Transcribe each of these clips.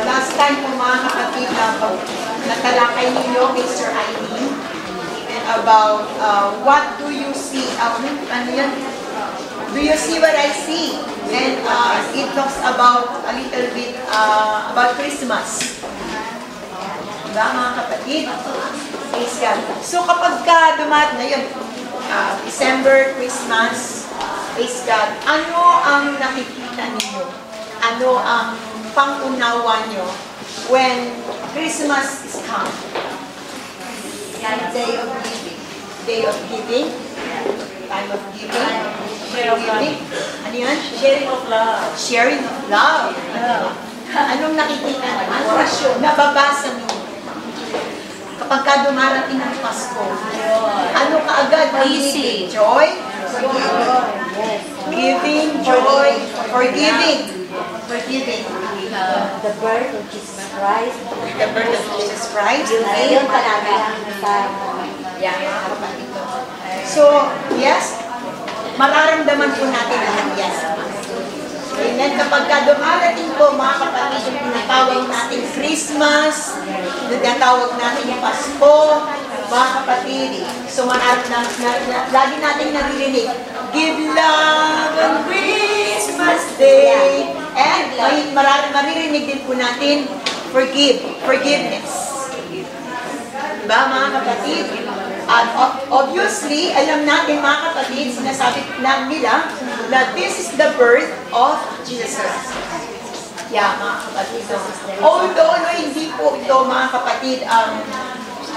Last time po mga kapatid natalakay ninyo kay Sir Eileen about what do you see? Ano yan? Do you see what I see? And it talks about a little bit about Christmas. Diba mga kapatid? Praise God. So kapag dumat na yun, December, Christmas, praise God, ano ang nakikita ninyo? Ano ang pang-unawa nyo when Christmas is come? Day of giving. Day of giving. Time of giving. Giving. Ano yan? Sharing of love. Sharing of love. Anong nakikita naman? Nababasa nyo. Kapag dumarating ng Pasko, ano kaagad? Easy. Joy? Giving, joy, forgiving. Forgiving. The birth of Jesus Christ. The birth of Jesus Christ. Yun talaga. So, yes, mararamdaman po natin lahat yan. Amen. Kapag dumarating po mga kapatid, yung tinatawag natin Christmas, tinatawag natin Pasko, mga kapatid, so lagi natin naririnig, give love on Christmas Day. And maririnig din po natin, forgiveness. Diba mga kapatid? At obviously, alam natin mga kapatid, sinasabi lang nila na this is the birth of Jesus Christ. Yeah, mga kapatid. Although hindi po ito mga kapatid,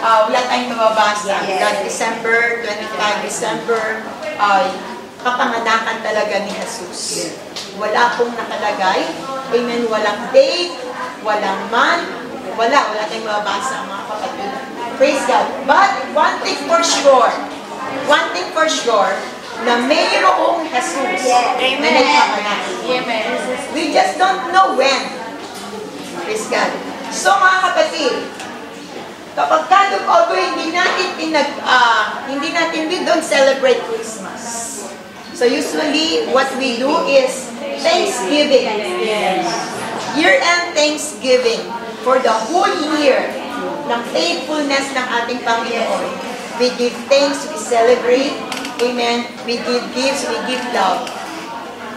wala tayong mababasa. December, 25 December, kapanganakan talaga ni Jesus. Wala pong nakalagay. Amen. Walang date, walang month, wala tayong mababasa mga kapatid. Praise God. But one thing for sure, na mayroong Jesus na nagpapangalan. Amen. We just don't know when. Praise God. So mga kapatid, kapag although we don't celebrate Christmas. So usually what we do is Thanksgiving. Year-end Thanksgiving for the whole year ng faithfulness ng ating Panginoon. We give thanks, we celebrate, amen, we give gifts, we give love.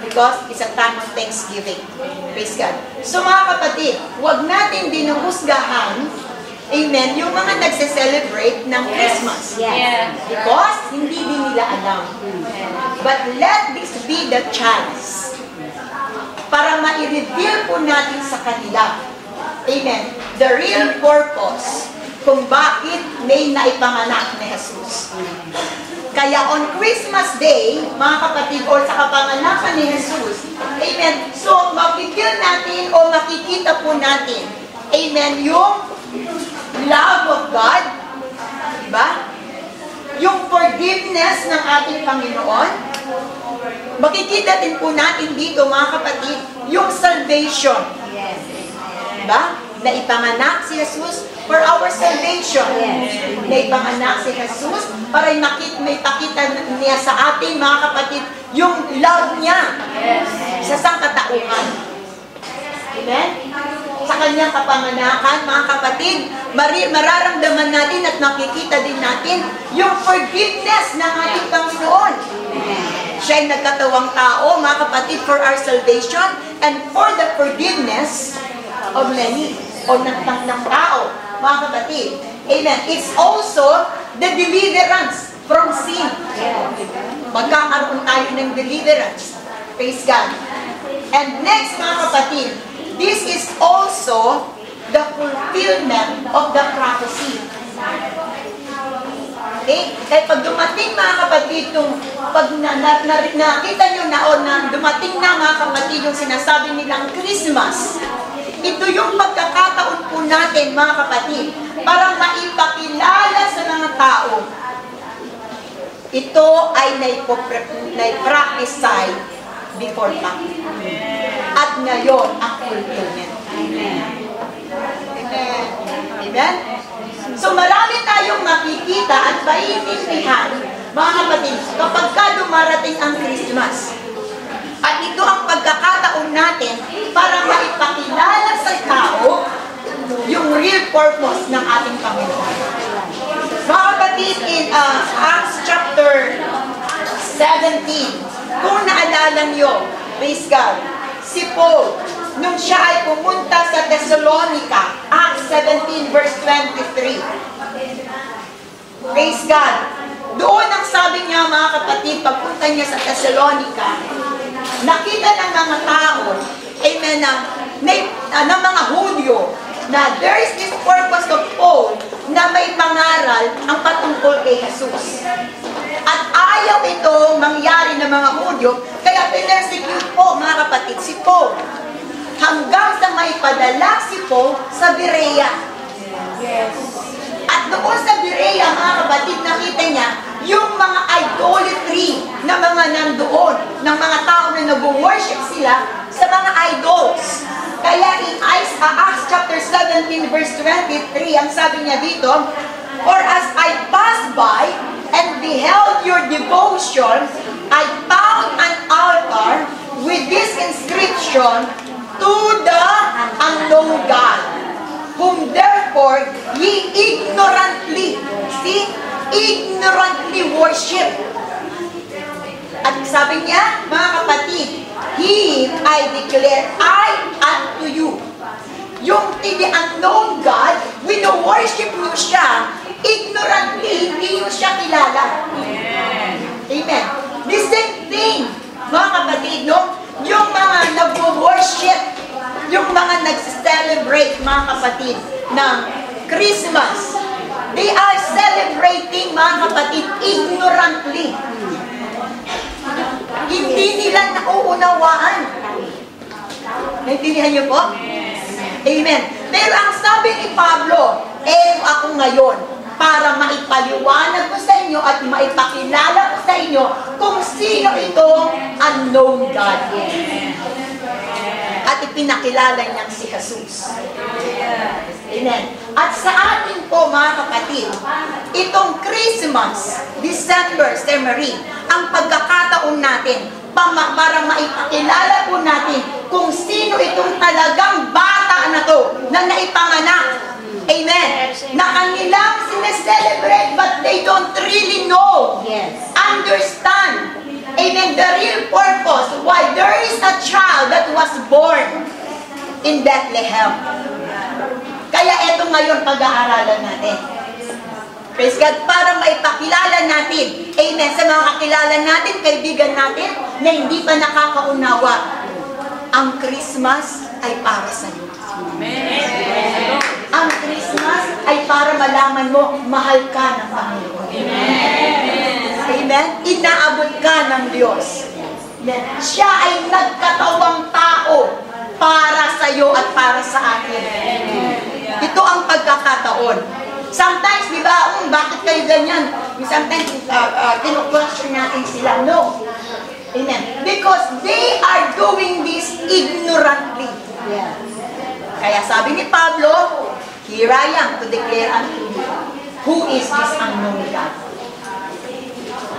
Because it's a time of Thanksgiving. Praise God. So mga kapatid, huwag natin dinuhusgahan, amen, yung mga nagse-celebrate ng Christmas. Yes. Because hindi din nila alam. But let this be the chance para ma-reveal po natin sa kanila, amen, the real purpose kung bakit may naipanganak ni Jesus. Kaya on Christmas Day, mga kapatid, o sa kapanganakan ni Jesus, amen, so mapipil natin o makikita po natin, amen, yung love of God, diba? Yung forgiveness ng ating Panginoon, makikita din po natin dito, mga kapatid, yung salvation. Diba? Na ipanganak si Jesus for our salvation. Na ipanganak si Jesus para may pakita niya sa atin, mga kapatid, yung love niya sa sangkatauhan. Amen? Sa kanyang kapanganakan, mga kapatid, mararamdaman natin at nakikita din natin yung forgiveness ng ating Panginoon. Siya ay nagkatawang tao, mga kapatid, for our salvation and for the forgiveness of many, o ng tao, mga kapatid. Amen. It's also the deliverance from sin. Magkakaroon tayo ng deliverance. Praise God. And next, mga kapatid, this is also the fulfillment of the prophecy. Okay? Kaya pag dumating, mga kapatid, pag nakita nyo na o na dumating na, mga kapatid, yung sinasabi nilang Christmas, ito yung pagkakataon po natin, mga kapatid, para maipakilala sa mga tao. Ito ay nai-prophesy before time. At ngayon, ang fulfillment. Amen. Amen. Amen? So marami tayong makikita at maiintindihan, mga kapatid, kapag dumarating ang Christmas. At ito ang pagkakataon natin para maipakilala sa tao chapter 17. Kung naalala nyo, praise God, si Paul, nung siya ay pumunta sa Thessalonica, Acts 17 verse 23. Praise God. Doon ang sabi niya, mga kapatid, pagpunta niya sa Thessalonica, nakita ng mga tao, amen, ng mga Hudyo, na there is this purpose of Paul na may pangaral ang patungkol kay Jesus. At ayaw itong mangyari ng mga Hudyo, kaya pinersecute po, mga kapatid, si Paul. Hanggang sa may padala si Paul sa Berea. Yes. At doon sa Berea, mga kapatid, nakita niya yung mga idolatry na mga nandoon, ng mga tao na nag-worship sila sa mga idols. Kaya in Acts chapter 17 verse 23, ang sabi niya dito, "For as I passed by and beheld your devotion, I found an altar with this inscription, to the unknown God, whom therefore ye ignorantly," see, ignorantly worship. At sabi niya, mga kapatid, "Him I declare I unto you." Yung the unknown God, wino-worship nyo siya, ignorantly, hindi nyo siya kilala. Amen. The same thing, mga kapatid, no? Yung mga nag-worship, yung mga nag-celebrate, mga kapatid, ng Christmas, they are celebrating, mga kapatid, ignorantly. Hindi nila nauunawaan. Naintindihan niyo po? Amen. Pero ang sabi ni Pablo, ako ngayon para maipaliwanag ko sa inyo at maipakilala ko sa inyo kung sino itong unknown God. At ipinakilala niyang si Jesus. Amen. At sa atin po, mga kapatid, itong Christmas, December, January, ang pagkakataon natin para maipakilala po natin kung sino itong talagang bata na to na naipanganak. Amen. Na kanilang sineselebrate but they don't really know. Yes. Understand. Amen. The real purpose why there is a child that was born in Bethlehem. Kaya ito ngayon pag-aaralan natin. Praise God, para maipakilala natin, amen, sa mga kakilala natin, kaibigan natin, na hindi pa nakakaunawa, ang Christmas ay para sa iyo. Amen. Ang Christmas ay para malaman mo, mahal ka ng Panginoon. Amen. Amen. Inaabot ka ng Diyos. Amen. Siya ay nagkatawang tao para sa iyo at para sa atin. Ito ang pagkakataon. Sometimes, di ba, bakit kayo ganyan? Sometimes, kinu-question natin sila. No. Amen. Because they are doing this ignorantly. Yes. Kaya sabi ni Pablo, "Here I am to declare unto you, who is this unknown God?"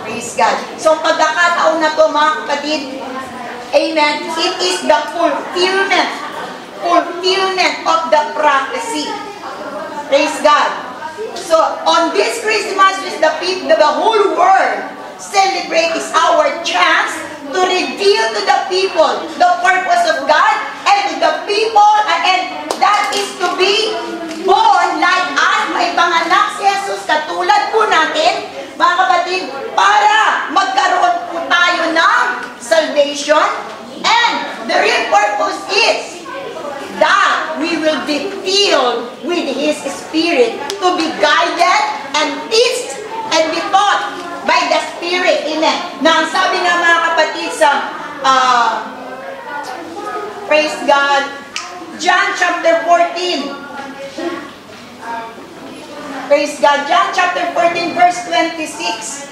Praise God. So, pagkakataon na to, mga kapatid, amen, it is the fulfillment of the prophecy. Praise God. So, on this Christmas, the whole world celebrate is our chance to reveal to the people the purpose of God and to the people, and that is to be born like us, may panganak si Jesus katulad po natin, mga kapatid, para magkaroon po tayo ng salvation, and the real purpose is that we will be filled with His Spirit to be guided and teach and be taught by the Spirit. Amen. Na ang sabi nga, mga kapatid, sa praise God, John chapter 14. Praise God, John chapter 14 verse 26.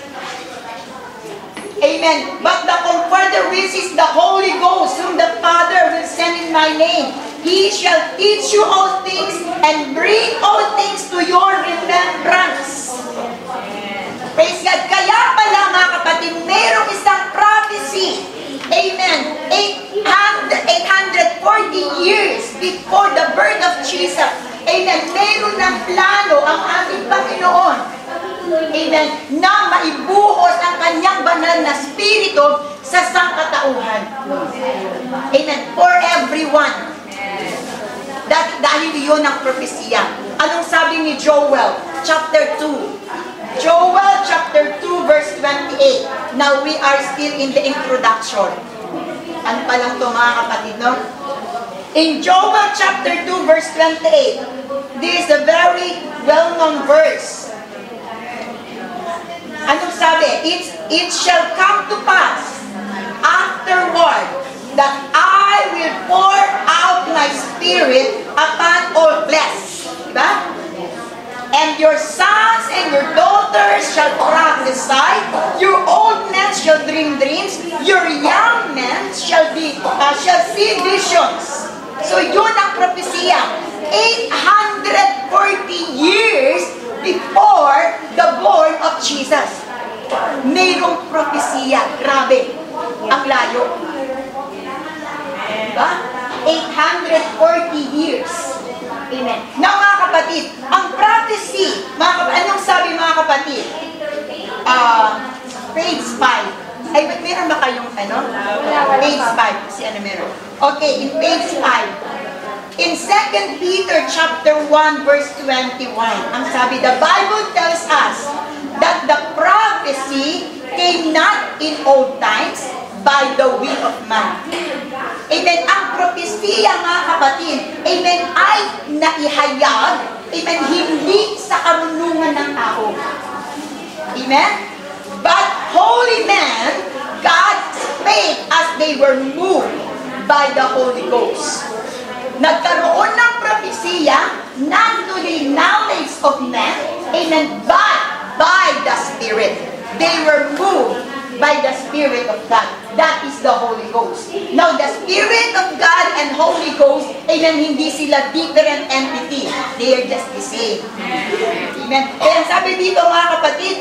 Amen. But the Comforter, which is the Holy Ghost, whom the Father will send in my name, He shall teach you all things and bring all things to your remembrance. Praise God. Kaya pala, mga kapatid, mayroong isang prophecy. Amen. 840 years before the birth of Jesus. Amen. Mayroon ng plano ang ating Panginoon. Amen. Amen. Na maibuhos ang kanyang banal na spirito sa sangkatauhan. Amen. For everyone. Dahil yun ang propesya. Anong sabi ni Joel? Chapter 2. Joel chapter 2 verse 28. Now we are still in the introduction. Ano pa lang ito mga kapatid, no? In Joel chapter 2 verse 28, this is a very well-known verse. Anong sabi? It shall come to pass afterward that I will pour out my spirit upon all flesh. Diba? And your sons and your daughters shall prophesy, your old men shall dream dreams, your young men shall see visions. So yun ang propesya. 840 years before the born of Jesus. Mayroong propesya. Grabe. Ang layo. Diba? 840 years. Amen. Now mga kapatid, ang prophecy, anong sabi mga kapatid? Page 5. Ay, meron ba kayong Page 5. Si ano meron? Okay, in page 5. In 2 Peter chapter 1 verse 21, ang sabi, the Bible tells us that the prophecy came not in old times by the will of man. Amen. Ang propesya, mga kapatid, amen, ay naihayag, amen, hindi sa karunungan ng tao. Amen? But holy men, God spake as they were moved by the Holy Ghost. Nagkaroon ng propesya not to the knowledge of men, amen, but by the Spirit. They were moved by the Spirit of God. That is the Holy Ghost. Now, the Spirit of God and Holy Ghost, amen, hindi sila different entity. They are just the same. Amen. Kaya sabi dito mga kapatid,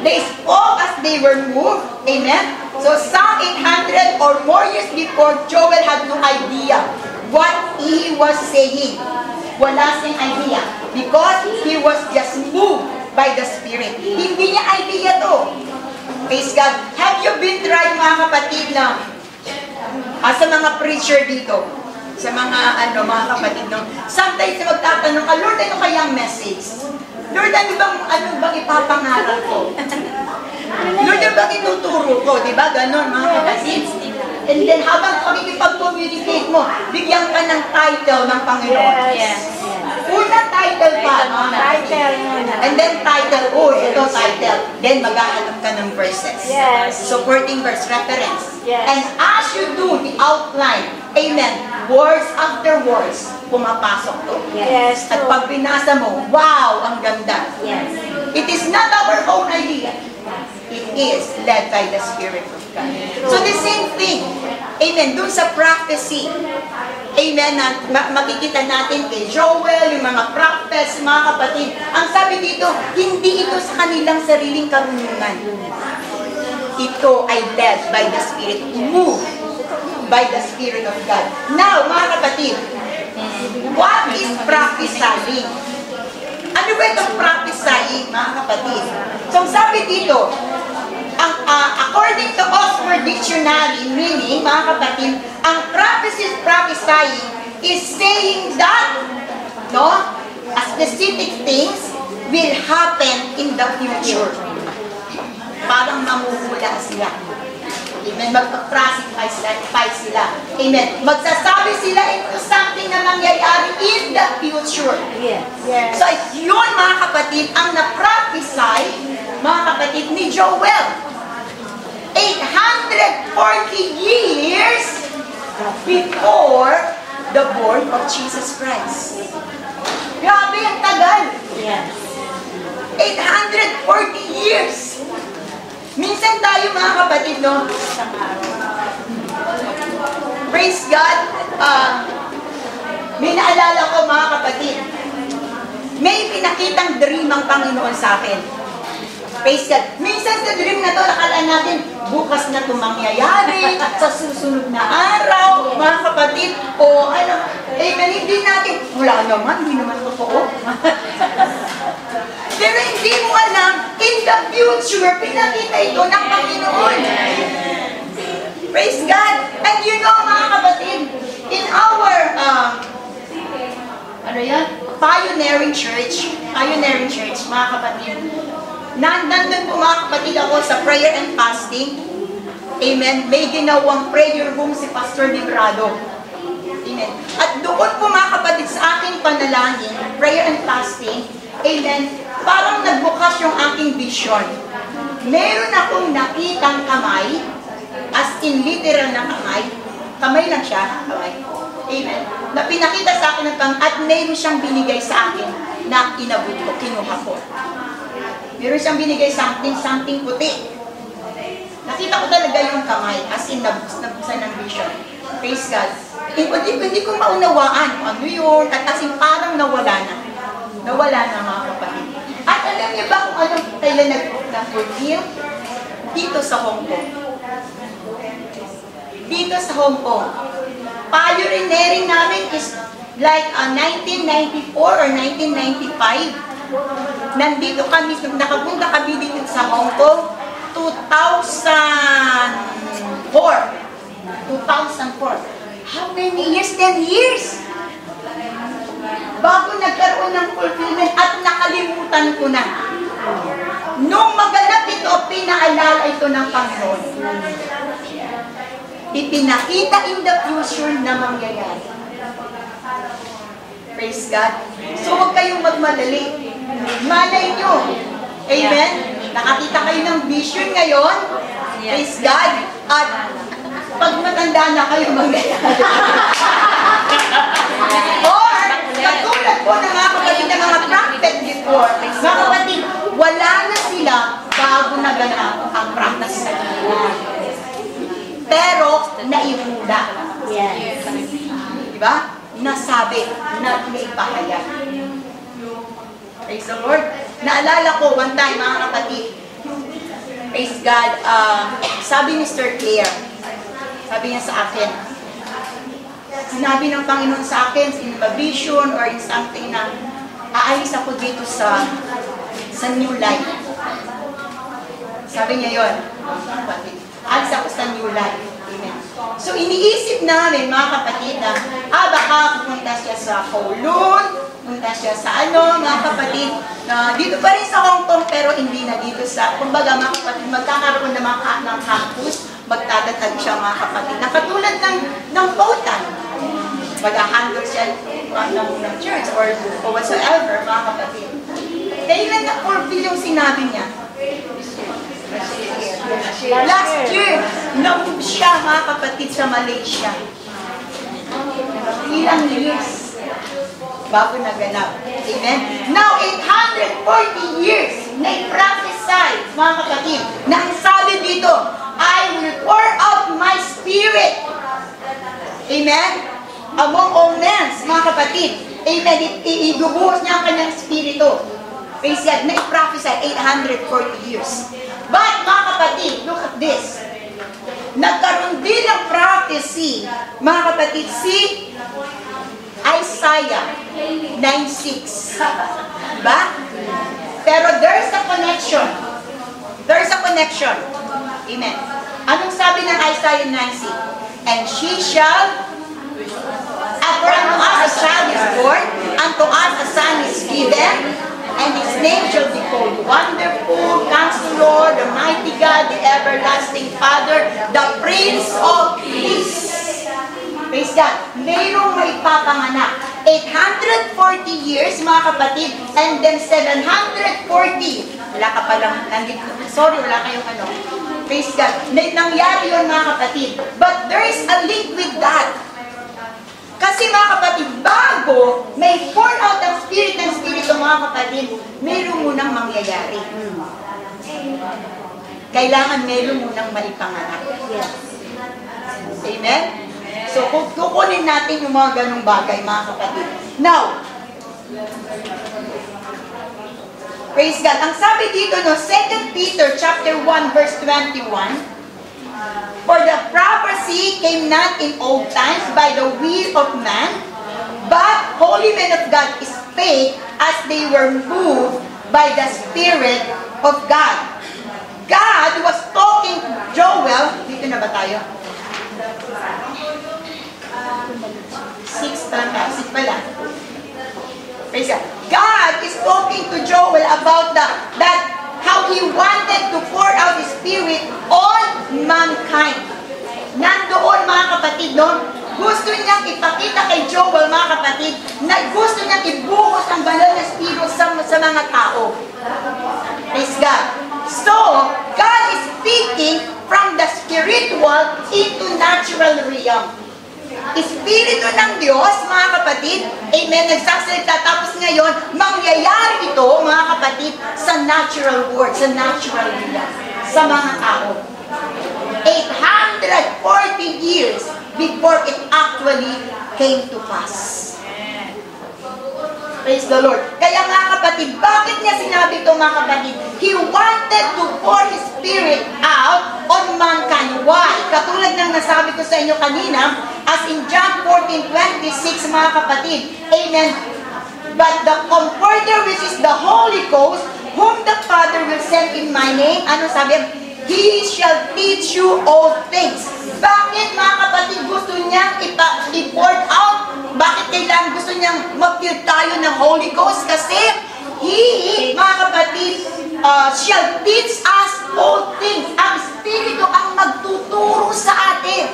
they spoke as they were moved. Amen. So, some 800 or more years before, Joel had no idea what he was saying. Wala siyang idea. Because he was just moved by the Spirit. Hindi niya idea to. Praise God. Have you been tried, mga kapatid, na sa mga preacher dito? Sa mga, mga kapatid, no? Sometimes magtatanong ka, Lord, ano kayang message? Lord, ano bang ipapangaral ko? Lord, ano bang ituturo ko? Diba? Ganon, mga kapatid. And then, habang pakikipag-communicate mo, bigyan ka ng title ng Panginoon. Yes. Una title pa. Title. And then title, ito title. Then maghahanap ka ng verses. Yes. Supporting verse, reference. Yes. And as you do the outline, amen, words after words, pumapasok to. Yes. At pag binasa mo, wow, ang ganda. Yes. It is not our own idea. It is led by the Spirit of God. So the same thing, amen, dun sa prophecy, amen, na makikita natin kay Joel, yung mga prophets, mga kapatid, ang sabi dito, hindi ito sa kanilang sariling karunungan. Ito ay led by the Spirit, moved by the Spirit of God. Now, mga kapatid, what is prophesying? Ano ba itong prophesying, mga kapatid? So, sabi dito, according to Oxford Dictionary, meaning, mga kapatid, ang prophesying is saying that, a specific things will happen in the future. Parang mamuhula sila. Amen. Magpa-prosify sila. Amen. Magsasabi sila into something na mangyayari in the future. Yes. Yes. So, yun, mga kapatid, ang na-prophesy, mga kapatid, ni Joel. 840 years before the birth of Jesus Christ. Grabe, ang tagal. Yes. 840 years. Minsan tayo, mga kapatid, no? Praise God. May naalala ko, mga kapatid. May pinakitang dream ang Panginoon sa akin. Praise God. Minsan sa dream na to, nakala natin, bukas na ito mangyayari, sa susunod na araw, mga kapatid, o hindi natin, wala naman, hindi naman totoo. Pero hindi mo alam, in the future, pinakita ito ng Panginoon. Praise God! And you know, mga kapatid, in our, pioneering church, mga kapatid, nandun po mga kapatid ako sa prayer and fasting. Amen. May ginawang prayer room si Pastor Librado. Amen. At doon po mga kapatid sa aking panalangin, prayer and fasting, amen, parang nagbukas yung aking vision. Meron akong nakitang kamay, as in literal na kamay lang siya, kamay. Amen. Na pinakita sa akin ng at meron siyang binigay sa akin na inabot ko, kinuha ko. Meron siyang binigay something puti. Nakita ko talaga yung kamay, as in nabuksan ng vision. Praise God. Hindi ko maunawaan kung ano yun, at as in parang nawala na. Nawala na mga kapatid. At alam niyo ba kung ano kailan nag-fulfill? Dito sa Hong Kong. Dito sa Hong Kong. Pioneering namin is like 1994 or 1995. Nandito kami, nakapunta kami dito sa Hong Kong, 2004. How many years? 10 years. Bago nagkaroon ng fulfillment at nakalimutan ko na. Nung maganap ito, pinaalala ito ng Panginoon. Ipinakita in the future na mangyayari. Praise God. So huwag kayong magmadali. Malay nyo. Amen? Nakakita kayo ng vision ngayon. Praise God. At pag matanda na kayo mangyayari. Or, katulad po ng mga kapatid ng mga prophet before, mga kapatid, wala na sila bago naganap ang prophecy. Pero, naihula. Yes. Diba? Nasabi, na naipahayag. Praise the Lord. Naalala ko, one time, mga kapatid, praise God, sabi ni Mr. Claire, sabi niya sa akin, sinabi ng Panginoon sa akin, in a vision or in something na aalis ako dito sa New Life. Sabi niya yun, aalis ako sa New Life. Amen. So iniisip namin, mga kapatid, na baka pupunta siya sa Kowloon, pupunta siya sa mga kapatid, na dito pa rin sa Hong Kong, pero hindi na dito sa, kumbaga mga kapatid, magkakaroon ng campus, magtatatag siya mga kapatid, na katulad ng Bhutan. Mag-handle siya ng church or whatsoever, mga kapatid. Kailan na-fulfill yung sinabi niya? Last year, na-move siya, mga kapatid, sa Malaysia. Ilang years bago naganap. Amen? Now, 840 years, na-prophesy, mga kapatid, na ang sabi dito, I will pour out my spirit. Amen? Among all men, mga kapatid. Amen? Ibubuhos niya ang kanyang spirito. Praise God, na-prophesy 840 years. But, mga kapatid, look at this. Nagkaroon din ng prophecy, mga kapatid, si Isaiah 9:6. Diba? Pero there's a connection. There's a connection. Amen. Anong sabi ng Isaiah 9:6? And she shall, for unto us a child is born, unto us a son is given, and his name shall be called Wonderful, Counselor, the Mighty God, the Everlasting Father, the Prince of Peace. Praise God. Mayroong maipapanganak. 840 years, mga kapatid, and then 740. Wala ka palang, sorry, wala kayong Praise God. Nangyari yun, mga kapatid. But there is a link with that. Kasi mga kapatid, bago may pour out ang Spirit ng Spirito, mga kapatid, mayroon munang mangyayari. Kailangan mayroon munang maipanganak. Amen? So, kukunin natin yung mga ganung bagay, mga kapatid. Now, praise God. Ang sabi dito, 2 Peter chapter 1, verse 21, for the prophecy came not in old times by the will of man, but holy men of God spake as they were moved by the Spirit of God. God was talking to Joel. Dito na ba tayo? 6 pala. Praise God. God is talking to Joel about that how He wanted to pour out His Spirit on mankind. Nandoon, mga kapatid, no? Gusto niyang ipakita kay Joel, mga kapatid, na gusto niyang ibuhos ang banal na Espiritu sa mga tao. Praise God. So, God is speaking from the spiritual into natural realm. Espiritu ng Diyos, mga kapatid, amen, nagsasalita. Tapos ngayon, mangyayari ito, mga kapatid, sa natural world, sa natural realm, sa mga tao. 840 years before it actually came to pass. Praise the Lord. Kaya mga kapatid, bakit niya sinabi ito, mga kapatid? He wanted to pour His Spirit out on mankind. Why? Katulad ng nasabi ko sa inyo kanina, as in John 14:26, mga kapatid. Amen. But the Comforter, which is the Holy Ghost, whom the Father will send in my name, ano sabi? He shall teach you all things. Bakit, mga kapatid, gusto niyang i-pour out? Bakit kailangan gusto niyang mag-feel tayo ng Holy Ghost? Kasi He, mga kapatid, shall teach us all things. Ang Espiritu ang magtuturo sa atin.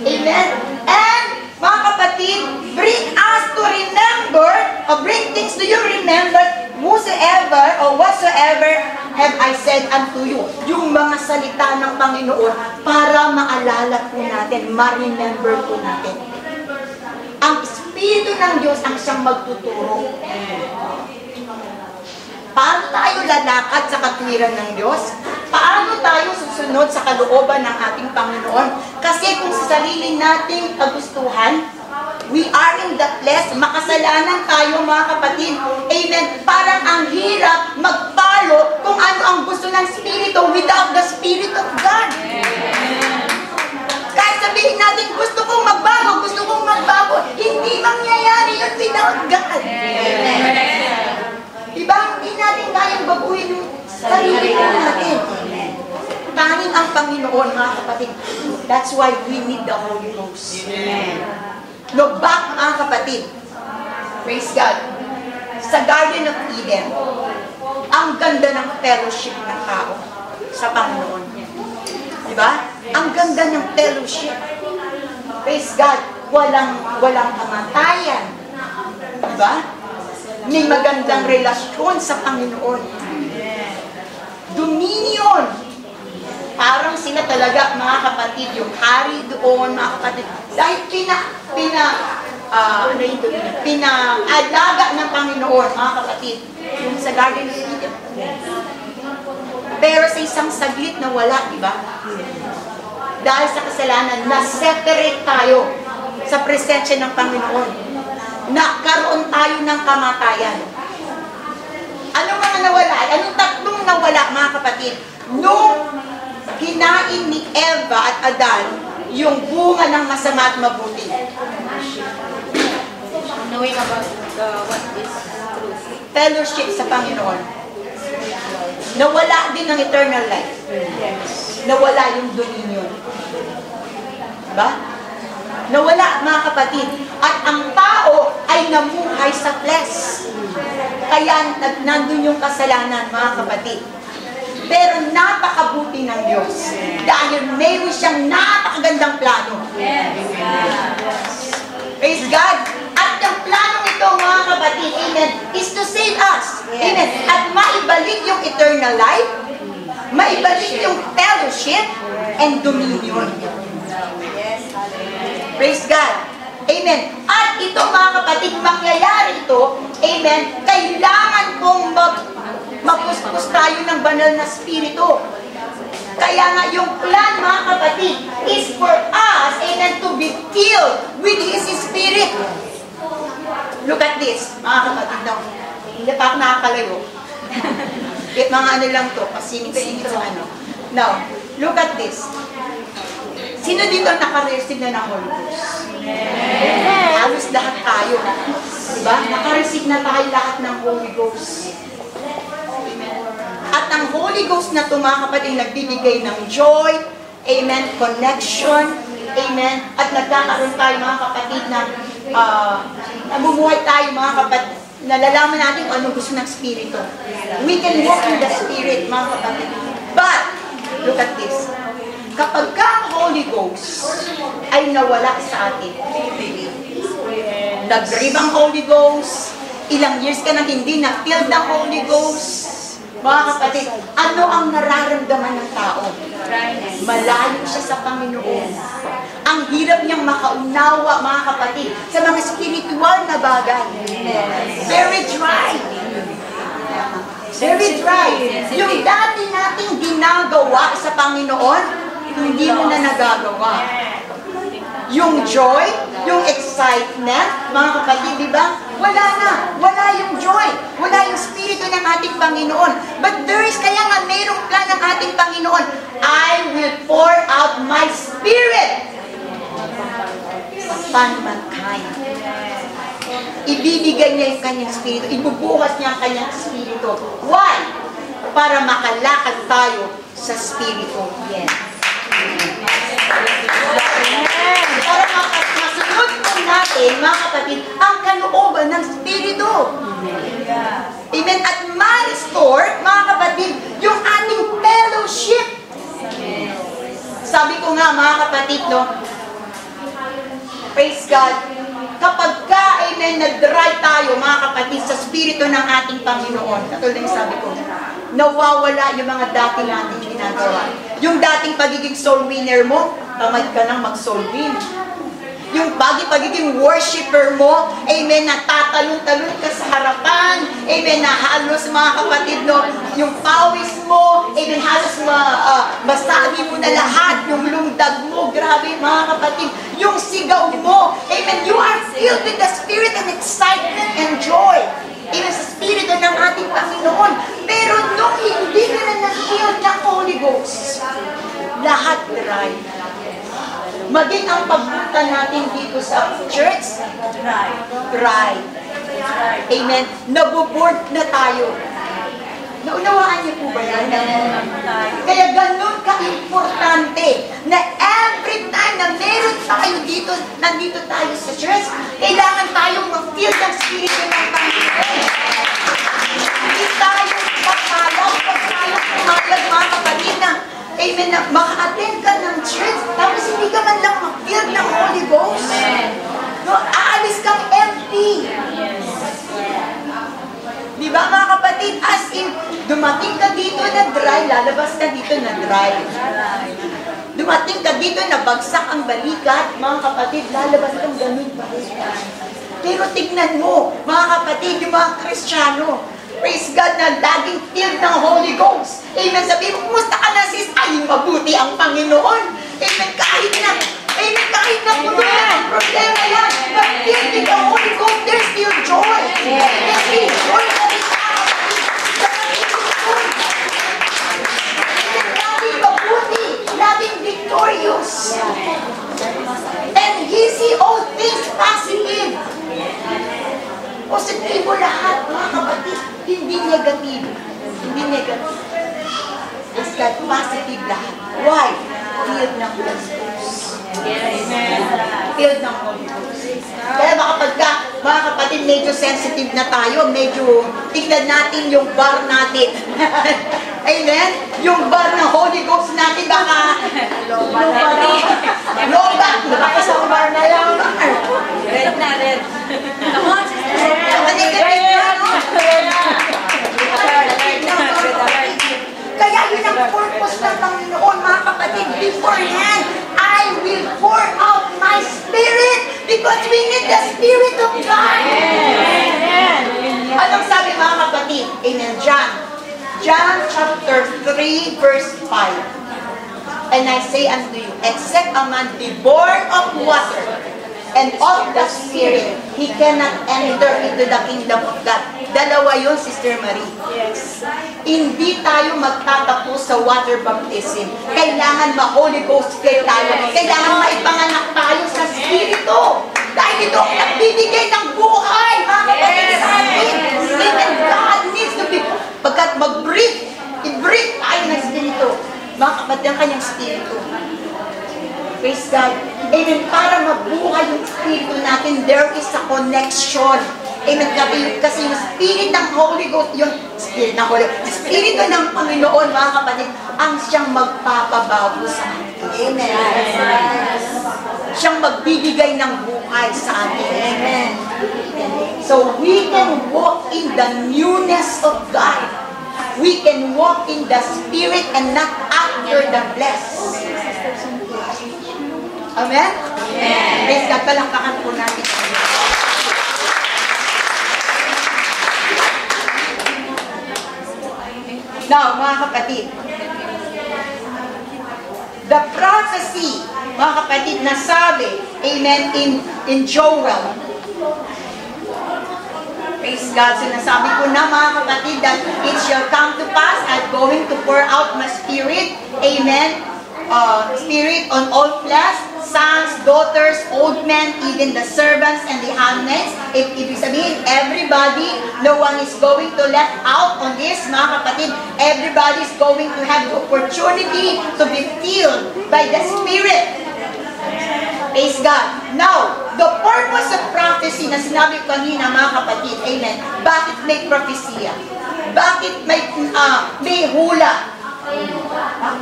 Amen. And, mga kapatid, bring us to remember, or bring things to you remember, whosoever or whatsoever have I said unto you. Yung mga salita ng Panginoon para maalala po natin, ma-remember po natin. Ang Espiritu ng Diyos ang siyang magtuturo. Paano tayo lalakad sa katwiran ng Diyos? Paano tayo susunod sa kalooban ng ating Panginoon? Kasi kung sa sarili nating kagustuhan, we are in the flesh, makasalanan tayo, mga kapatid. Amen. Parang ang hirap mag-follow kung ano ang gusto ng Espiritu without the Spirit of God. Kahit sabihin natin, gusto kong magbago, hindi mangyayari yun without God. Diba? Hindi natin kayang baguhin yung sarili natin. Tanging ang Panginoon, mga kapatid. That's why we need the Holy Ghost. No, back, mga kapatid. Praise God. Sa Garden of Eden, ang ganda ng fellowship ng tao sa Panginoon. Diba? Ang ganda ng fellowship. Praise God. Walang kamatayan. Diba? May magandang relasyon sa Panginoon. Dominion. Parang sila talaga, mga kapatid, yung hari doon, mga kapatid. Dahil pinaalaga ng Panginoon, mga kapatid, yung sa Garden of Eden. Pero sa isang saglit na wala, di ba? Dahil sa kasalanan, na-separate tayo sa presensya ng Panginoon. Nakaroon tayo ng kamatayan. Anong mga nawala? Anong tatlong nawala, mga kapatid? Nung kinain ni Eva at Adan yung bunga ng masama at mabuti. Knowing about what is truth. Fellowship sa Panginoon. Nawala din ang eternal life. Nawala yung dominion. Diba? Nawala, mga kapatid. At ang tao ay namuhay sa flesh. Kaya nandun yung kasalanan, mga kapatid. Pero napakabuti ng Diyos. Dahil mayroon siyang napakagandang plano. Praise God. At yung planong ito, mga kapatid, amen, is to save us. Amen. At maibalik yung eternal life, maibalik yung fellowship, and dominion. Praise God. Amen. At ito, mga kapatid, mangyayari ito, amen, kailangan pong mapustos tayo ng banal na spirito. Kaya nga yung plan, mga kapatid, is for us, amen, to be filled with His Spirit. Look at this, mga kapatid. No? Hindi pa ako nakakalayo. Mga ano lang to, pasingit-singit sa ano. Now, look at this. Sino dito naka-receive na ng Holy Ghost? Halos lahat tayo. Diba? Nakareceive na tayo lahat ng Holy Ghost. At ang Holy Ghost na ito, mga kapatid, nagbibigay ng joy, amen, connection, amen, at nagkakaroon tayo, mga kapatid, na namumuhay tayo, mga kapatid, nalalaman natin kung anong gusto ng Espiritu. We can walk in the Spirit, mga kapatid. But, look at this. Kapag ang Holy Ghost ay nawala sa atin, nag-grieve ang Holy Ghost, ilang years ka na hindi na-filled ng Holy Ghost, mga kapatid, ano ang nararamdaman ng tao? Malayo siya sa Panginoon. Ang hirap niyang makaunawa, mga kapatid, sa mga spiritual na bagay. Very dry. Very dry. Yung dati nating ginagawa sa Panginoon, hindi mo na nagagawa. Yung joy, yung excitement, mga kapatid, di ba? Wala na. Wala yung joy. Wala yung spirito ng ating Panginoon. But there is, kaya nga mayroong plan ng ating Panginoon. I will pour out my spirit upon mankind. Ibibigay niya yung kanyang spirito. Ibubukas niya ang kanyang spirito. Why? Para makalakad tayo sa spirito. Yes. Para masunod po natin, mga kapatid, ang kalooban ng Espiritu. Amen. At ma-restore, mga kapatid, yung ating fellowship. Sabi ko nga, mga kapatid, no, praise God, kapag ka, amen, nag-dry tayo, mga kapatid, sa Espiritu ng ating Panginoon, katulad ng sabi ko, nawawala yung mga dati nating ginagawa. Yung dating pagiging soul winner mo, tamad ka nang mag-soul win. Yung pagiging worshiper mo, amen, natatalon-talon ka sa harapan, amen, na halos, mga kapatid, no, yung pawis mo, amen, halos masabi mo na lahat, yung lungdag mo, grabe, mga kapatid, yung sigaw mo, amen, you are filled with the Spirit and excitement and joy. Amen, sa Espiritu ng ating Panginoon. Pero nung hindi ka na na-filled ng Holy Ghost, lahat dry. Maging ang pagpunta natin dito sa church, dry. Amen. Nabuboard na tayo. Naunawaan niyo po ba yan? Kaya ganun ka-importante na every time na meron tayo dito, nandito tayo sa church, kailangan tayong mag-feel ng Espiritu ng Panginoon. Hindi tayo pagkalang, pumayag, mga kapatid na, amen, na maka-attend ka ng church, tapos hindi ka man lang mag-feel ng Holy Ghost. No, aalis kang empty. Di ba, mga kapatid? As in, dumating ka dito na dry, lalabas ka dito na dry. Dumating ka dito na bagsak ang balikat, mga kapatid, lalabas kang ganun pa rin. Pero tignan mo, mga kapatid, yung mga Kristiyano, praise God na laging filled ng Holy Ghost. Amen. Sabi mo, kumusta ka na sis? Ay, mabuti ang Panginoon. Amen. Kahit na puno na ang problema yan. But filled with the Holy Ghost, there's still joy. There's still joy na rin sa laging mabuti, laging victorious. And He see all things positive. Positibo lahat, mga kapatid. Hindi negative. Hindi negative. It's got positive lahat. Why? Filled ng Holy Ghost. Filled ng Holy Ghost. Kaya mga kapatid, medyo sensitive na tayo. Medyo, tignan natin yung bar natin. Amen? Yung bar ng Holy Ghost natin, baka loba. Baka sa bar na lang. Red na, red. Come on, sister. Kaya yun ang purpose ng Panginoon, mga kapatid. Beforehand, I will pour out my Spirit because we need the Spirit of God. Anong sabi, mga kapatid? Amen. John chapter 3 verse 5. And I say unto you, except a man be born of water and of the Spirit, he cannot enter into the kingdom of God. Dalawa yun, Sister Marie. Yes. Hindi tayo magtatapos sa water baptism. Kailangan ma-Holy Ghost tayo. Kailangan maipanganak tayo sa Espiritu. Dahil ito ang nagbibigay ng buhay, mga mga kapatid, ang kanyang spirito. Praise God. Amen. Para mabuhay yung spirito natin, there is a connection. Amen. Kasi yung spirit ng Holy Ghost, yung spirit ng Holy Ghost, spirito ng Panginoon, mga kapatid, ang siyang magpapabago sa atin. Amen. Siyang magbibigay ng buhay sa atin. Amen. So we can walk in the newness of God. We can walk in the Spirit and not after the flesh. Amen? Amen. Praise God. Palakpakan po natin. Now, mga kapatid, the prophecy, mga kapatid, nasabi, amen, in Joel. Praise God. Sinasabi ko na, mga kapatid, that it shall come to pass, I'm going to pour out my spirit, amen, spirit on all flesh, sons, daughters, old men, even the servants and the handmaids. Ibig sabihin, everybody, no one is going to left out on this, mga kapatid. Everybody is going to have the opportunity to be filled by the Spirit. Praise God. Now, the purpose of prophecy na sinabi ko kanina, mga kapatid, amen, bakit may propesya? Bakit may hula?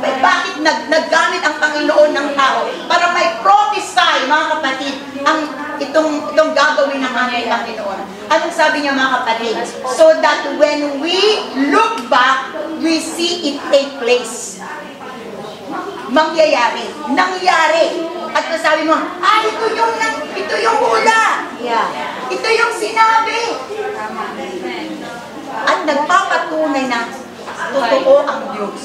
Bakit naggamit ang Panginoon ng tao? Para may prophesy, mga kapatid, itong gagawin ng ating Panginoon. Anong sabi niya, mga kapatid? So that when we look back, we see it take place. Mangyayari. Nangyari. At sabi mo, ito yung hula. Ito yung sinabi. At nagpapatunay na totoo ang Diyos.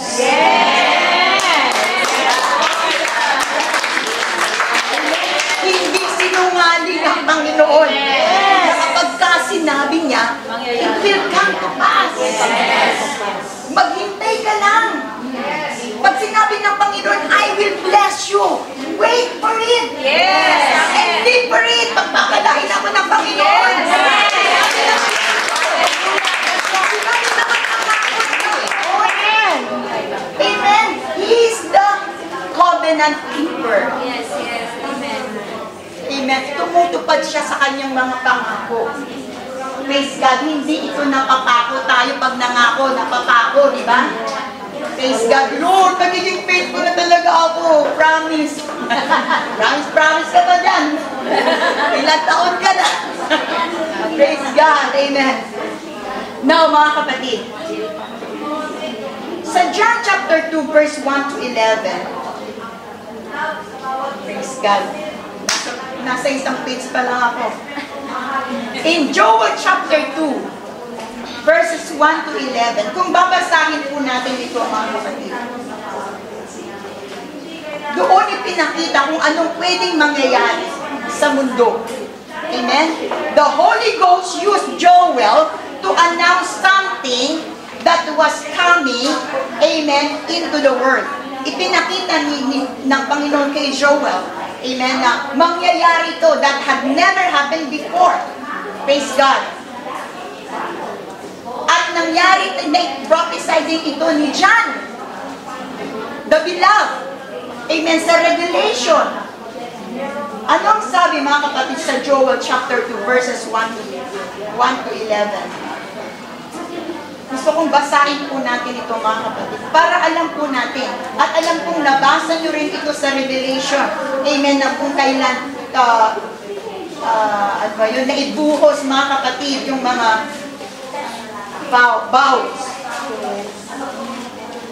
Hindi sinungaling ang Panginoon. Kapag sinabi niya, it will come to pass. Maghintay ka lang. Pag sinabi ng Panginoon, I will bless you. Wait for it. And live for it. Pagpapalain ako ng Panginoon. Amen. He is the covenant keeper. Amen. Amen. Tumutupad siya sa kanyang mga pangako. Praise God. Hindi ito napapako tayo pag nangako, napapako, di ba? Praise God. Lord, magiging faithful na talaga ako. Promise. Promise ka ba dyan? Ilang taon ka na. Praise God. Amen. Now, mga kapatid, sa John chapter 2, verse 1 to 11, praise God. Nasa isang page pa lang ako. In Joel chapter 2, verses 1 to 11, kung babasahin po natin ito, mga kapatid, doon ipinakita kung anong pwedeng mangyayari sa mundo. Amen? The Holy Ghost used Joel to announce something that was coming, amen, into the world. Ipinakita ng Panginoon kay Joel, amen, na mangyayari ito that had never happened before. Praise God. At nangyari, na-prophesy din ito ni John, the beloved, amen, sa Revelation. Anong sabi, mga kapatid, sa Joel chapter 2, verses 1 to 11? Gusto kong basahin po natin ito, mga kapatid, para alam po natin, at alam kong nabasa nyo rin ito sa Revelation, amen, na kung kailan, yun, naibuhos, mga kapatid, yung mga vows.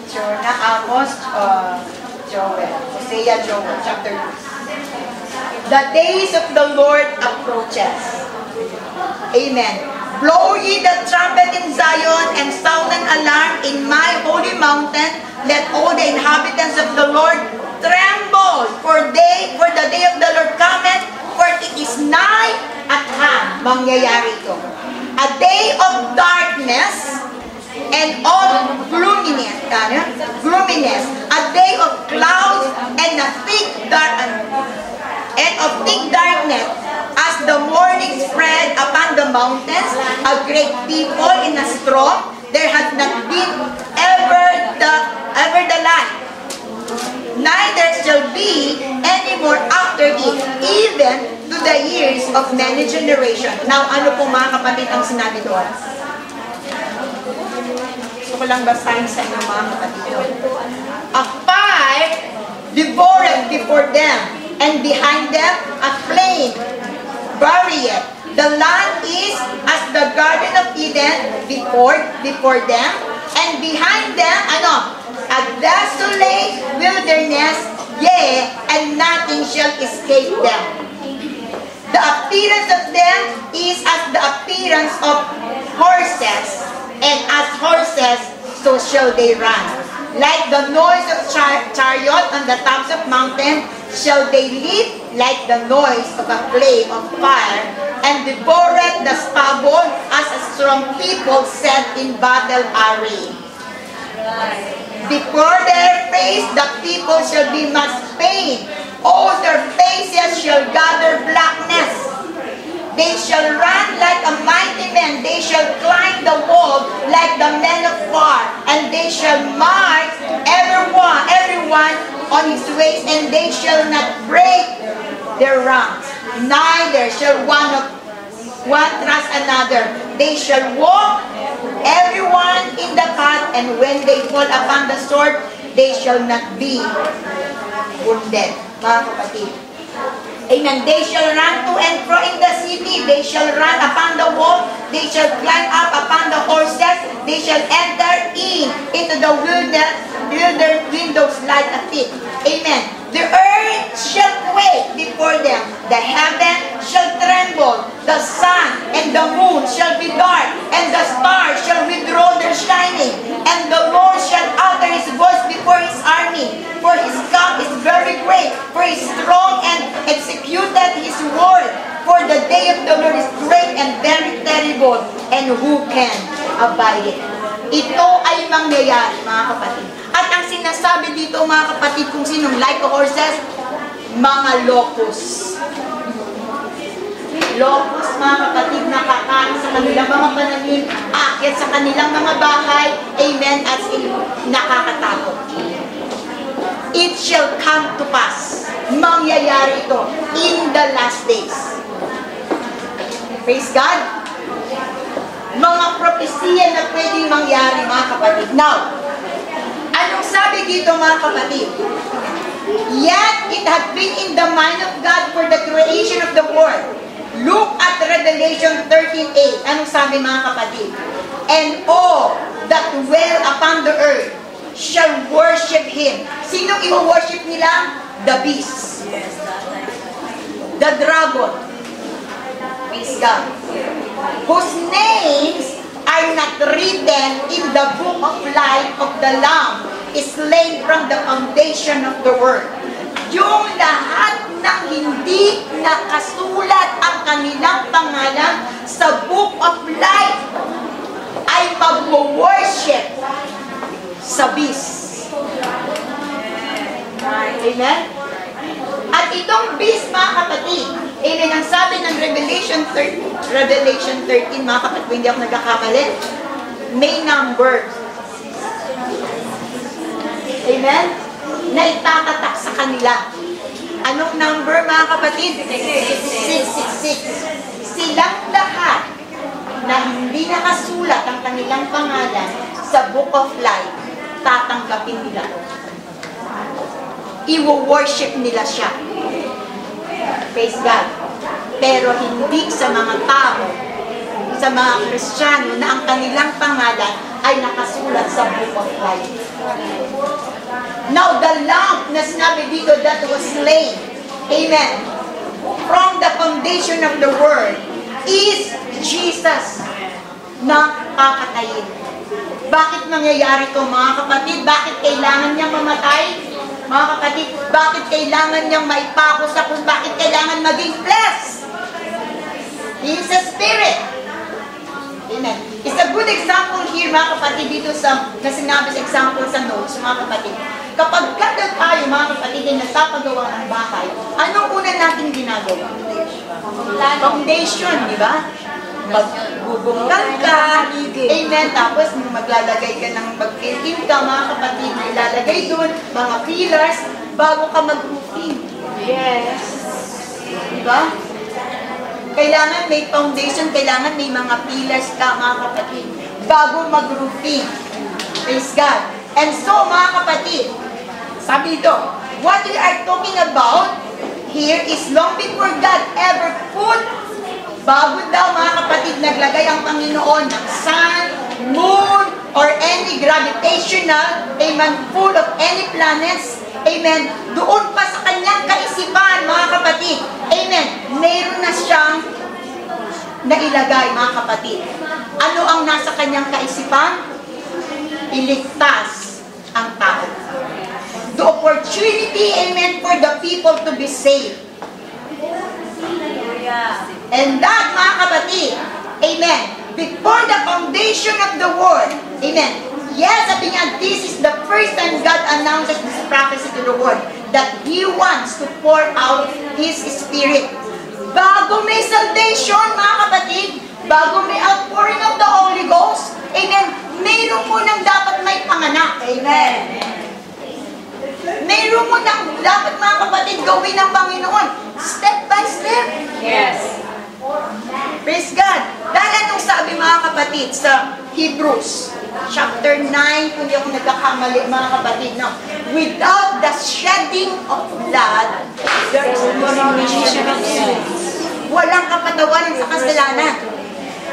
Jonah, Amos, Joel, Hosea, Joel, chapter 2. The days of the Lord approaches. Amen. Blow ye the trumpet in Zion, and sound an alarm in my holy mountain. Let all the inhabitants of the Lord tremble, for the day of the Lord cometh, for it is nigh at hand. Mangyayari ito. A day of darkness and of gloominess. A day of clouds and a thick darkness. As the morning spread upon the mountains, a great people in a storm, there has not been ever the like. neither shall be any more after thee, even to the years of many generations. Now, ano po mga kapatid ang sinabi doon? Gusto ko lang basahin sa inyo mga kapatid. A fire devoured before them, and behind them a flame buried. The land is as the Garden of Eden before them, and behind them, a desolate wilderness, yea, and nothing shall escape them. The appearance of them is as the appearance of horses, and as horses, so shall they run. Like the noise of chariot on the tops of mountains, shall they leap like the noise of a flame of fire, and devoureth the stubble as a strong people set in battle array. Before their face the people shall be much pain, all their faces shall gather blackness. They shall run like a mighty man, they shall climb the wall like the men of war, and they shall march everyone on his ways, and they shall not break their ranks, neither shall one trust another. They shall walk everyone in the path, and when they fall upon the sword, they shall not be wounded. Mga kapatid. Amen. They shall run to and fro in the city. They shall run upon the wall. They shall climb up upon the horses. They shall enter into the windows like a thief. Amen. The earth shall quake before them. The heaven shall tremble. The sun and the moon shall be dark. And the stars shall withdraw their shining. And the Lord shall utter his voice before his army. For his camp is very great. For he is strong and executed his word. For the day of the Lord is great and very terrible. And who can abide it? Ito ay mangyayari, mga kapatid. At ang sinasabi dito, mga kapatid, kung sinong like horses, mga locust. Locust, mga kapatid, nakakain sa kanilang mga pananim, aakyat sa kanilang mga bahay, amen, as in nakakatakot. It shall come to pass. Mangyayari ito in the last days. Praise God. Mga propesiya na pwedeng mangyari, mga kapatid. Now, anong sabi dito, mga kapatid? Yet it had been in the mind of God for the creation of the world. Look at Revelation 13:8. Anong sabi, mga kapatid? And all that dwell upon the earth shall worship Him. Sino i-worship nila? The beast. The dragon. Praise God. Whose names are not written in the book of life of the Lamb, is slain from the foundation of the world. Yung lahat ng hindi nakasulat ang kanilang pangalan sa book of life ay mag-worship sa beast. Amen? At itong beast, mga kapatid, amen, ang sabi ng Revelation 13, mga kapatid, hindi ako nagkakamali, may number. Amen? Na itatatak sa kanila. Anong number, mga kapatid? 666. Silang lahat na hindi nakasulat ang kanilang pangalan sa Book of Life, tatanggapin nila. I-worship nila siya. Praise God. Pero hindi sa mga tao, sa mga Kristiyano na ang kanilang pangalan ay nakasulat sa Book of Life. Now, the Lamb na sinabi dito that was slain, amen, from the foundation of the world is Jesus na kakatayin. Bakit nangyayari ito, mga kapatid? Bakit kailangan niyang mamatay? Mga kapatid, bakit kailangan niyang maipako sa krus? Bakit kailangan maging flesh? He is a spirit. Amen. It's a good example here, mga kapatid, dito sa, na sinabi sa example sa notes, mga kapatid. Kapag kada tayo, mga kapatid, ay nagpapagawa ng bahay, anong una natin ginagawa? Foundation, di ba? Magbubungkal ka, amen, tapos maglalagay ka ng mag-built-in ka, mga kapatid, ilalagay doon, mga pillars, bago ka mag-roofing. Yes. Diba? Kailangan may foundation, kailangan may mga pillars ka, mga kapatid, bago mag-roofing. Praise God. And so, mga kapatid, sabi dito, what we are talking about here is long before God ever put, bago daw, mga kapatid, naglagay ang Panginoon ng sun, moon, or any gravitational, amen, full of any planets, amen, doon pa sa kanyang kaisipan, mga kapatid, amen, mayroon na siyang nailagay, mga kapatid. Ano ang nasa kanyang kaisipan? Iligtas ang tao. The opportunity, amen, for the people to be saved. And that, mga kapatid, amen, before the foundation of the world, amen, yes, sabi niya, this is the first time God announces this prophecy to the world, that He wants to pour out His Spirit. Bago may salvation, mga kapatid, bago may outpouring of the Holy Ghost, amen, mayroon mo nang dapat may panganak. Amen. Mayroon mo nang dapat, mga kapatid, gawin ng Panginoon. Step by step. Yes. Praise God. Dahil anong sabi, mga kapatid, sa Hebrews, chapter 9, kung di ako nagkakamali, mga kapatid, no? Without the shedding of blood, there is no remission of sin. Walang kapatawaran sa kasalanan.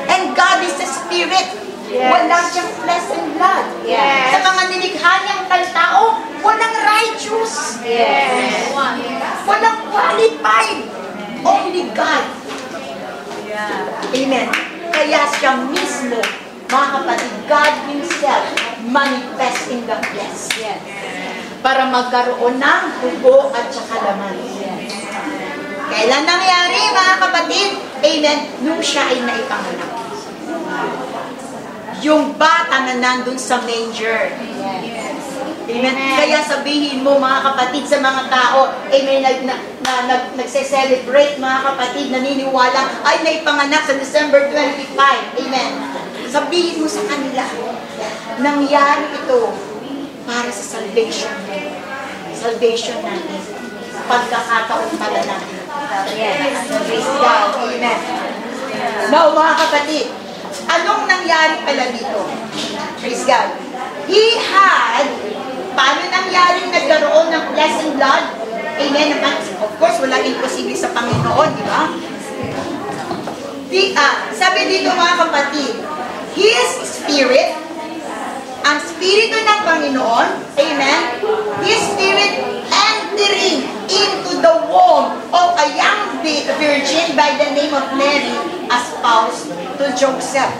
And God is the Spirit. Yes. Walang siyang flesh and blood. Yes. Sa mga nilikha niyang tao, walang righteous. Yes. Walang qualified. Only God. Amen. Kaya siya mismo, mga kapatid, God Himself manifest in the flesh. Yes. Para magkaroon ng dugo at saka laman. Yes. Kailan nangyari, mga kapatid? Amen. Nung siya ay naipanganak. Yung bata na nandun sa manger. Yes. Amen. Kaya sabihin mo, mga kapatid, sa mga tao, amen, nagse-celebrate, mga kapatid, naniniwala, ay naipanganak sa December 25. Amen. Sabihin mo sa kanila, nangyari ito para sa salvation mo. Salvation natin. Pagkakataon pala natin. Yes. Praise God. Amen. Now, mga kapatid, anong nangyari pala dito? Praise God. He had, paano nangyaring nagkaroon ng flesh and blood? Amen. Of course, walang imposible sa Panginoon, di ba? Sabi dito, mga kapatid, His Spirit, ang Spirito ng Panginoon, amen, His Spirit entering into the womb of a young virgin by the name of Mary as spouse to Joseph.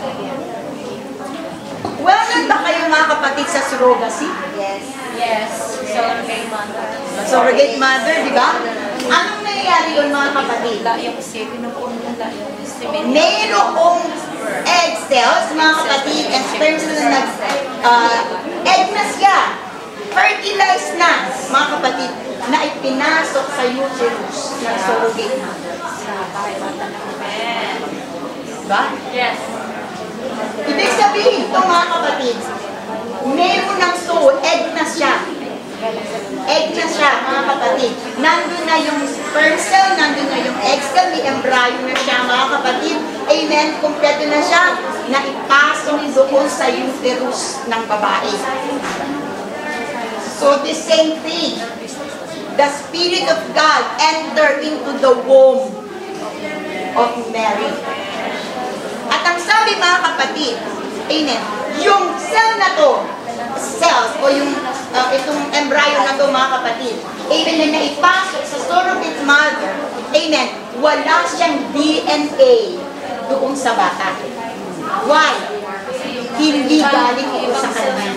Well, ba kayo, mga kapatid, sa surrogacy? Yes. Yes. Surrogate mother. Surrogate mother, di ba? Anong nangyayari yun, mga kapatid? Yung pinupuno nila yung semen. Mayroong egg cells, mga kapatid, and sperm cells na egg na siya. Fertilized na, mga kapatid, na ipinasok sa uterus ng surrogate mother. Diba? Yes. Ibig sabihin ito, mga kapatid, meron ng soul, egg na siya. Egg na siya, mga kapatid. Nandun na yung sperm cell, nandun na yung egg cell, may embryo na siya, mga kapatid. Amen, kompleto na siya, na ipasok doon sa uterus ng babae. So the same thing, the Spirit of God entered into the womb of Mary. At ang sabi, mga kapatid, amen, yung cell na to, cells, o yung itong embryo na to, mga kapatid, amen, na naipasok sa surrogate mother, amen, wala siyang DNA doon sa bata. Why? Hindi galing ito sa kanya.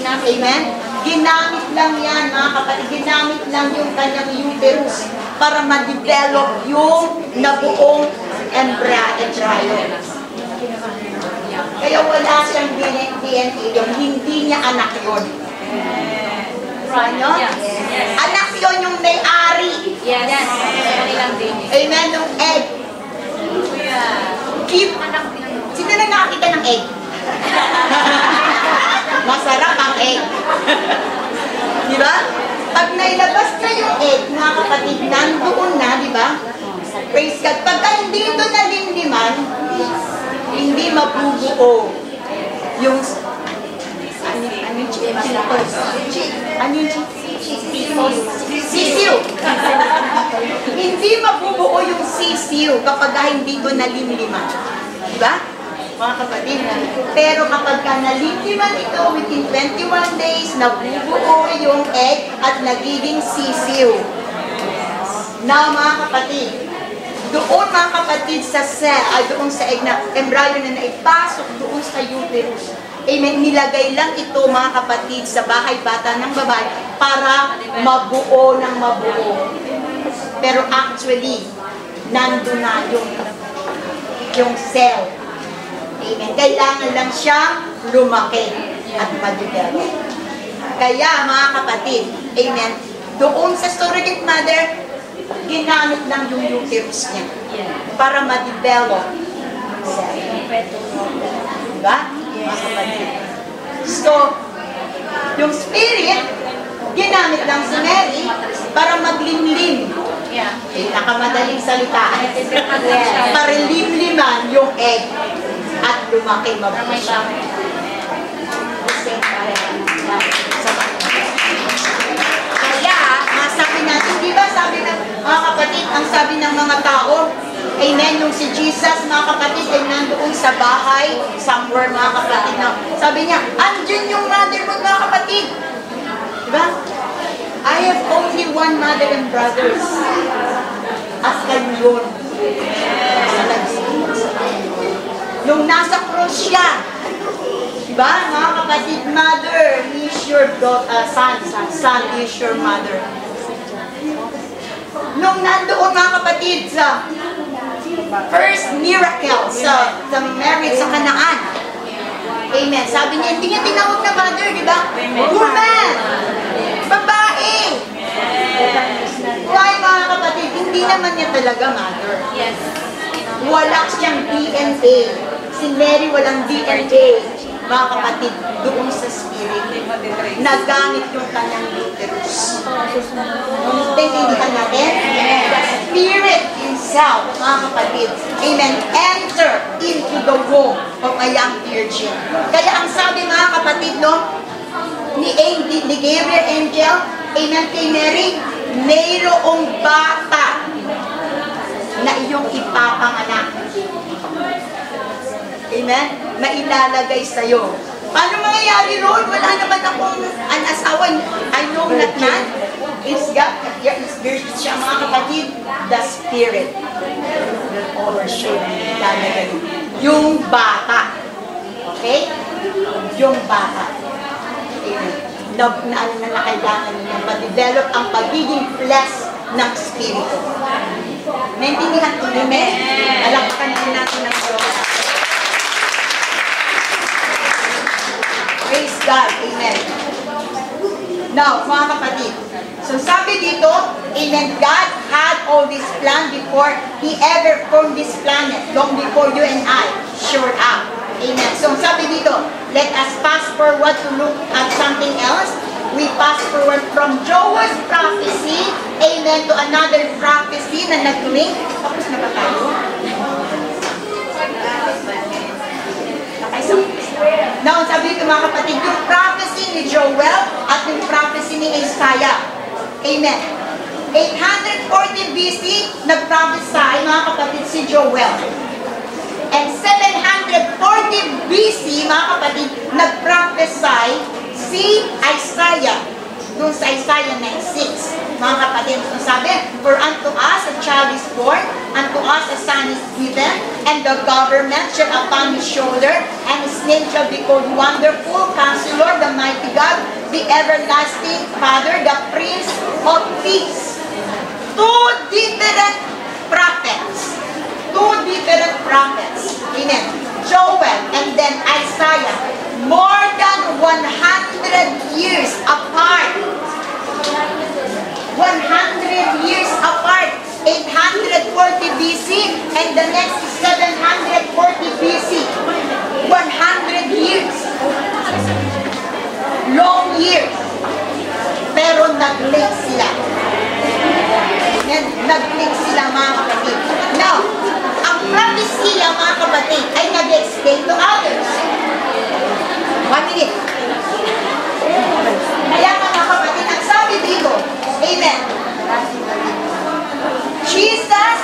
Amen? Ginamit lang yan, mga kapatid, ginamit lang yung kanyang uterus para ma-develop yung nabuong embryo. Kaya wala siyang DNA yung hindi niya anak yun. Ano? Anak yun yung may-ari. Yes. Kanilang din. Amen? Yung egg. Sino na nakakita ng egg? Masarap ang egg. Di ba? Pag nailabas na yung egg, mga kapatid, nandoon na, di ba? Praise God. Pagka hindi ito nalindiman, hindi mabubuo yung sisiw. Hindi mabubuo yung sisiw kapag hindi ito nalindiman. Diba? Mga kapatid. Pero kapag nalindiman ito within 21 days, nabubuo yung egg at nagiging sisiw. Na mga kapatid, doon mga kapatid sa doon sa egg na embryo na naipasok doon sa uterus. Amen. Nilagay lang ito mga kapatid sa bahay bata ng babae para mabuo ng mabuo. Pero actually, nandun na yung cell. Amen. Kailangan lang siyang lumaki at mag-develop. Kaya mga kapatid, amen, doon sa surrogate mother, ginamit lang yung uterus niya para ma-develop ang cell. Diba? Mga kapatid. So, yung spirit, ginamit lang si Mary para maglimlim. Nakamadaling salita. Para limliman yung egg at lumaki mabuti. Kaya, sabi natin, di ba sabi ng mga kapatid, ang sabi ng mga tao, amen, yung si Jesus, mga kapatid, ay nandoon sa bahay, somewhere, mga kapatid. No? Sabi niya, andyan yung mother mo, mga kapatid. Diba? I have only one mother and brothers. Askan yun. Nung nasa cross siya, diba? Mga kapatid, mother is your son. Son is your mother. Nung nandoon, mga kapatid, sa first miracle sa marriage sa Canaan. Amen. Sabi niya, hindi niya tinawag na mother, di ba? Woman! Babae! Why, mga kapatid? Hindi naman niya talaga mother. Yes. Wala siyang DNA. Si Mary walang DNA. Mga kapatid, doon sa spirit, nagamit yung kanyang uterus. Tintindihan natin? The spirit himself, mga kapatid, amen, enter into the womb of a young virgin. Kaya ang sabi, mga kapatid, no, ni Gabriel Angel, amen, kay Mary, mayroong bata na iyong ipapanganak. Amen? Mailalagay sa'yo. Paano mangyayari ron? Wala naman akong asawa. I know not man. It's God. There's siya, mga kapatid. The Spirit will overshadow. Ilalagay yung bata. Okay? Yung bata. Amen. Na kailangan niya ma-develop ang pagiging flesh ng Spirito. Naintindihan ko namin? Alakpan din natin ng Diyos. Praise God. Amen. Now, mga kapatid, so sabi dito, amen, God had all this plan before He ever formed this planet, long before you and I showed up. Amen. So sabi dito, let us fast forward to look at something else. We pass forward from Joel's prophecy, amen, to another prophecy na nag-link. Tapos na ba tayo? Now, sabi ko, mga kapatid, yung prophecy ni Joel at yung prophecy ni Isaiah. Amen. 840 BC, nag-prophesy, mga kapatid, si Joel. And 740 BC, mga kapatid, nag-prophesy si Isaiah. Doon sa Isaiah 9:6. Mga kapatid, sabi, for unto us a child is born, unto us a son is given, and the government shall upon his shoulder, and his name shall be called Wonderful, Counselor, the Mighty God, the Everlasting Father, the Prince of Peace. Two different prophets. Amen. Joel and then Isaiah. More than 100 years apart. 100 years apart. 840 BC and the next is 740 BC. 100 years. Long years. nag-click sila mga kapatid. Now, ang prophecy mga kapatid ay nag-explain to others. 1 minute. Kaya mga kapatid, ang sabi dito, amen. Jesus,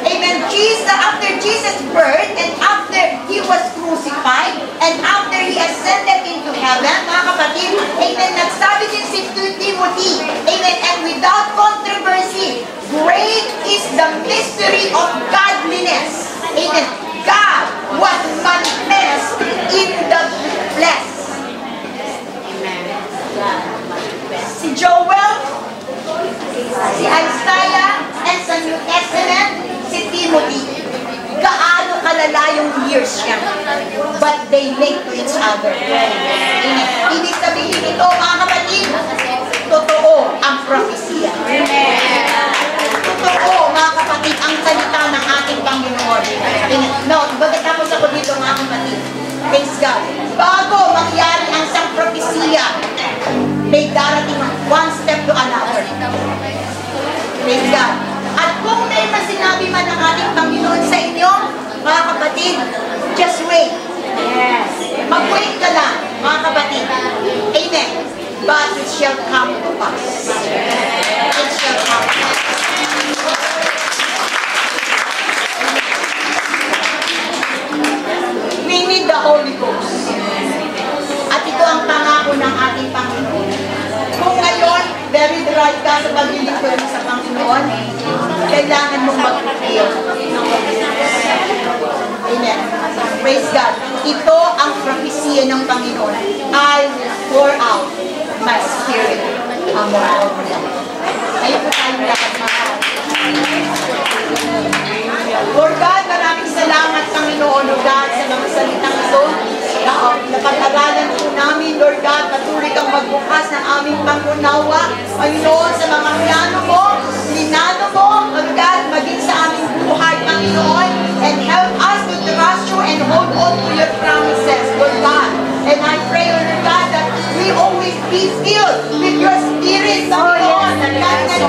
amen, Jesus, after Jesus' birth, and after He was crucified, and after He ascended into heaven, mga kapatid, amen, nagsabi din si Timothy, amen, and without controversy, great is the mystery of godliness. Amen. God was manifest in the flesh. Si Joel, si Isaiah, and sa New Testament, si Timothy. Gaano kalala yung years niya. But they link to each other. Ibig sabihin ito, mga kapatid, totoo ang propesya. Totoo, mga kapatid, ang salita ng ating Panginoon. No, pagkatapos ako dito, mga kapatid, praise God. Bago mangyari ang isang propesya, may darating one step to another. Praise God. At kung may masinabi man ang ating Panginoon sa inyo, mga kapatid, just wait. Yes. Mag-wait ka lang, mga kapatid. Amen. But it shall come to pass. It shall come to pass. We need the Holy Ghost. At ito ang pangako ng ating Panginoon. Kung ngayon, very dry ka sa paglilingkod mo sa Panginoon, kailangan mong mag-feel ng Holy Ghost. Amen. Praise God. Ito ang propesya ng Panginoon. I will pour out my spirit among all men. Ayun po tayong lahat, mga Lord God, maraming salamat, Panginoon, Lord God, sa mga salitang ito. Napag-aralan po namin, Lord God, patuloy kang magbukas ng aming pangunawa, Panginoon, sa mga plano mo, linano mo, Lord God, maging sa aming buhay, Panginoon, and help us to trust you and hold on to your promises, Lord God. And I pray, Lord God, that we always be filled with your Spirit, Panginoon, at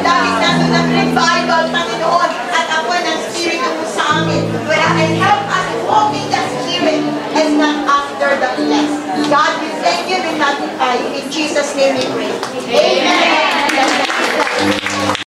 dahil nandun ng revival, Panginoon, at ako ng Spirit mo sa amin, and help us walk in the Spirit and not after the flesh. God, we thank you and magnify you. In Jesus' name we pray. Amen.